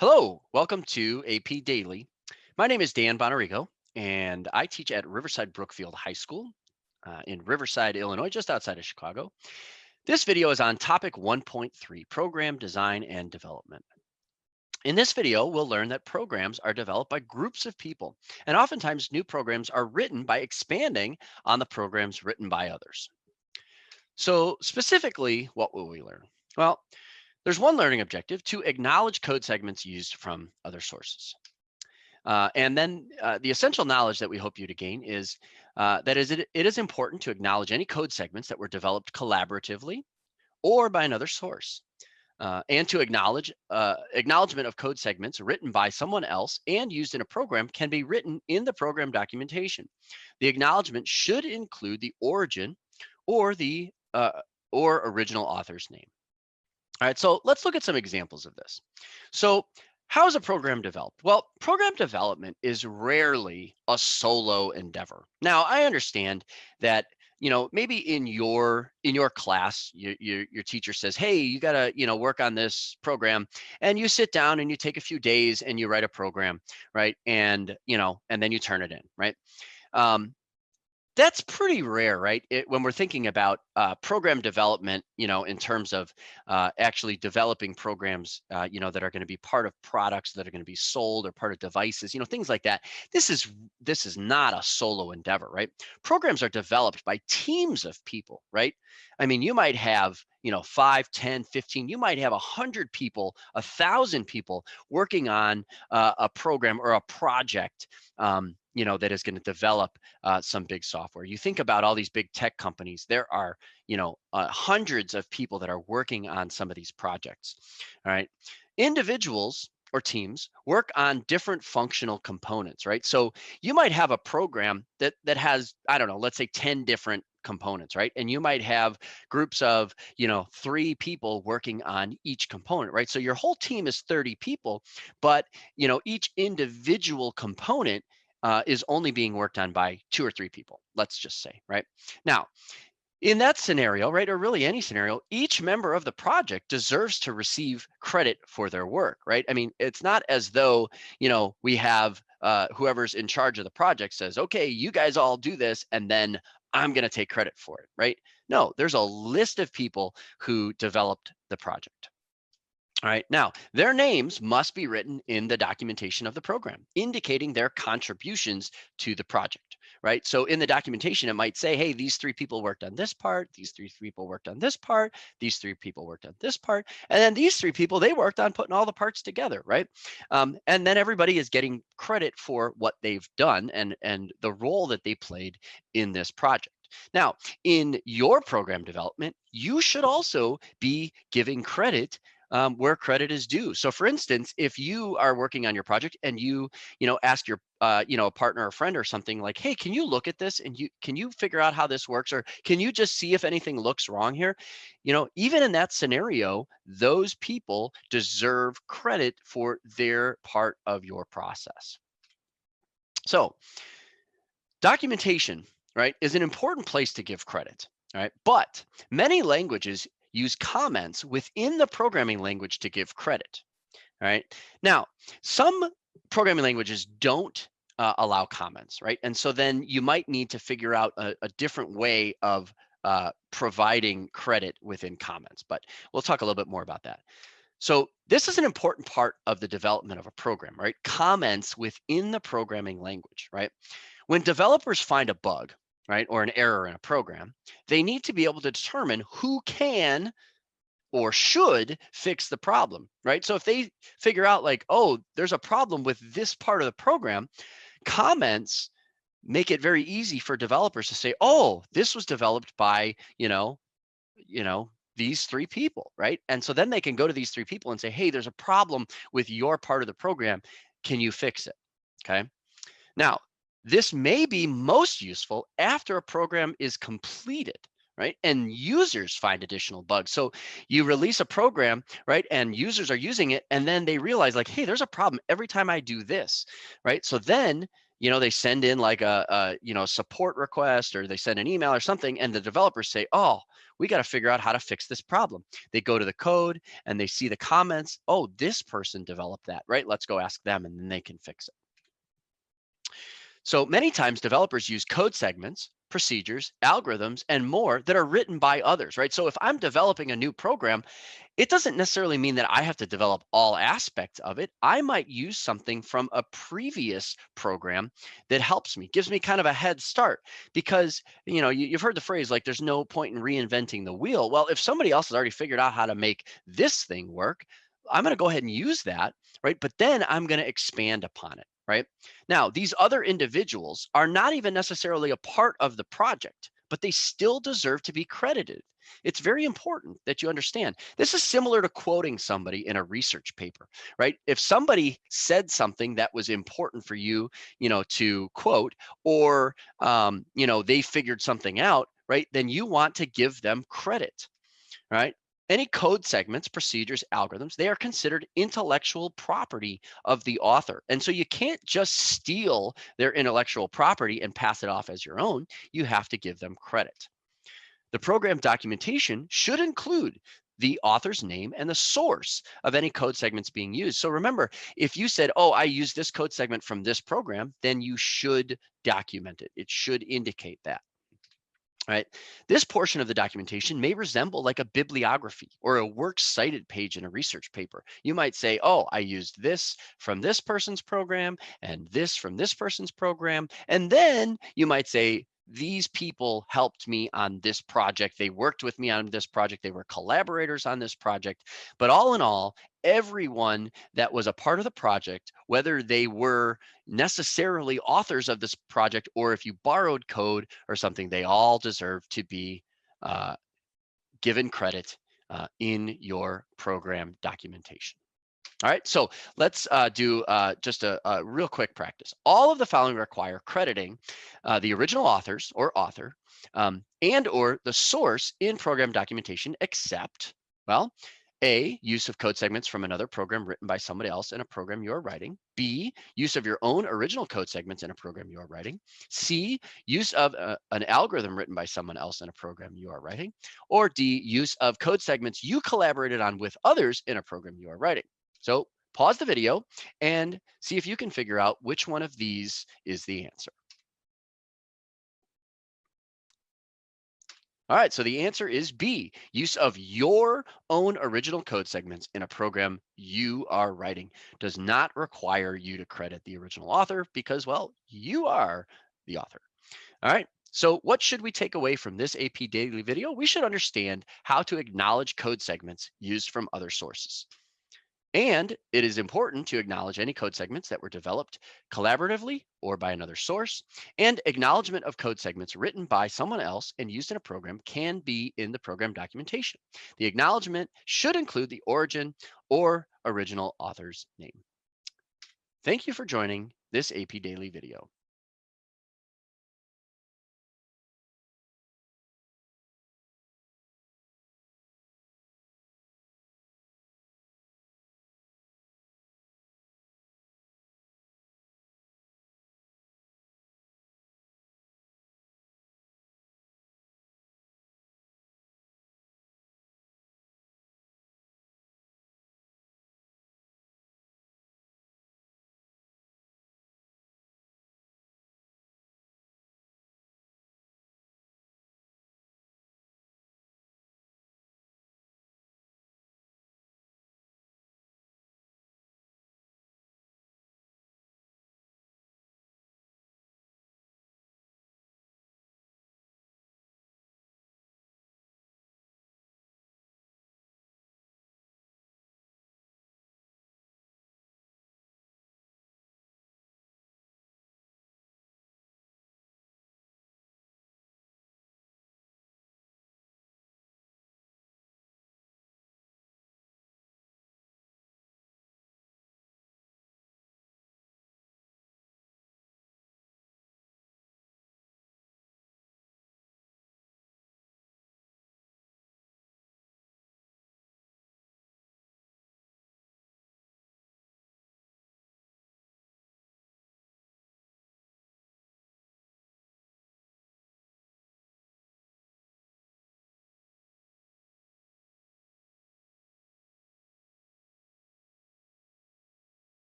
Hello, welcome to AP Daily. My name is Dan Bonarigo, and I teach at Riverside Brookfield High School in Riverside, Illinois, just outside of Chicago. This video is on topic 1.3, program design and development. In this video, we'll learn that programs are developed by groups of people, and oftentimes new programs are written by expanding on the programs written by others. So specifically, what will we learn? Well, there's one learning objective to acknowledge code segments used from other sources. And then the essential knowledge that we hope you to gain is it is important to acknowledge any code segments that were developed collaboratively or by another source. And to acknowledgement of code segments written by someone else and used in a program can be written in the program documentation. The acknowledgement should include the origin or the or original author's name. All right, so let's look at some examples of this. So how is a program developed? Well, program development is rarely a solo endeavor. Now, I understand that, maybe in your class, your teacher says, "Hey, you got to, work on this program." And you sit down and you take a few days and you write a program, right? And then you turn it in, right? Um, that's pretty rare, right? When we're thinking about program development, in terms of actually developing programs, that are going to be part of products that are going to be sold or part of devices, things like that. This is not a solo endeavor, right? Programs are developed by teams of people, right? I mean, you might have 5, 10, 15, you might have 100 people, 1,000 people working on a program or a project, that is going to develop some big software. You think about all these big tech companies, there are, hundreds of people that are working on some of these projects. All right. Individuals or teams work on different functional components, right? So you might have a program that has, I don't know, let's say 10 different components, right? And you might have groups of, 3 people working on each component, right? So your whole team is 30 people, but, each individual component is only being worked on by 2 or 3 people, let's just say, right? Now, in that scenario, right, or really any scenario, each member of the project deserves to receive credit for their work, right? I mean, it's not as though, we have whoever's in charge of the project says, okay, you guys all do this, and then I'm going to take credit for it, right? No, there's a list of people who developed the project. All right. Now, their names must be written in the documentation of the program, indicating their contributions to the project, right? So in the documentation, it might say, hey, these 3 people worked on this part, these 3 people worked on this part, these 3 people worked on this part, and then these 3 people, they worked on putting all the parts together, right? And then everybody is getting credit for what they've done and the role that they played in this project. Now, in your program development, you should also be giving credit where credit is due. So for instance, if you are working on your project and you ask your, a partner or friend or something like, hey, can you look at this and can you figure out how this works? Or can you just see if anything looks wrong here? Even in that scenario, those people deserve credit for their part of your process. So documentation, right, is an important place to give credit, right? But many languages use comments within the programming language to give credit, right? Now, some programming languages don't allow comments, right? And so then you might need to figure out a different way of providing credit within comments, but we'll talk a little bit more about that. So this is an important part of the development of a program, right? Comments within the programming language, right? When developers find a bug, right, or an error in a program, they need to be able to determine who can or should fix the problem, right? So if they figure out like, oh, there's a problem with this part of the program, comments make it very easy for developers to say, oh, this was developed by, these 3 people, right? And so then they can go to these 3 people and say, hey, there's a problem with your part of the program. Can you fix it? Okay. Now, this may be most useful after a program is completed, right? And users find additional bugs. So you release a program, right? And users are using it, and then they realize like, hey, there's a problem every time I do this, right? So then, they send in like a support request, or they send an email or something, and the developers say, oh, we got to figure out how to fix this problem. They go to the code and they see the comments. Oh, this person developed that, right? Let's go ask them and then they can fix it. So many times developers use code segments, procedures, algorithms, and more that are written by others, right? So if I'm developing a new program, it doesn't necessarily mean that I have to develop all aspects of it. I might use something from a previous program that helps me, gives me kind of a head start because, you've heard the phrase like there's no point in reinventing the wheel. Well, if somebody else has already figured out how to make this thing work, I'm going to go ahead and use that, right? But then I'm going to expand upon it, right? Now, these other individuals are not even necessarily a part of the project, but they still deserve to be credited. It's very important that you understand. This is similar to quoting somebody in a research paper, right? If somebody said something that was important for you, to quote, or they figured something out, right? Then you want to give them credit, right? Any code segments, procedures, algorithms, they are considered intellectual property of the author. And so you can't just steal their intellectual property and pass it off as your own. You have to give them credit. The program documentation should include the author's name and the source of any code segments being used. So remember, if you said, oh, I use this code segment from this program, then you should document it. It should indicate that. Right. This portion of the documentation may resemble like a bibliography or a works cited page in a research paper. You might say, oh, I used this from this person's program and this from this person's program. And then you might say, these people helped me on this project. They worked with me on this project. They were collaborators on this project. But all in all, everyone that was a part of the project, whether they were necessarily authors of this project or if you borrowed code or something, they all deserve to be given credit in your program documentation. All right, so let's do just a real quick practice. All of the following require crediting the original authors or author and or the source in program documentation except, well, A, use of code segments from another program written by somebody else in a program you're writing. B, use of your own original code segments in a program you're writing. C, use of an algorithm written by someone else in a program you are writing. Or D, use of code segments you collaborated on with others in a program you are writing. So pause the video and see if you can figure out which one of these is the answer. All right, so the answer is B, use of your own original code segments in a program you are writing does not require you to credit the original author because, well, you are the author. All right, so what should we take away from this AP Daily video? We should understand how to acknowledge code segments used from other sources. And it is important to acknowledge any code segments that were developed collaboratively or by another source. And acknowledgement of code segments written by someone else and used in a program can be in the program documentation. The acknowledgement should include the origin or original author's name. Thank you for joining this AP Daily video.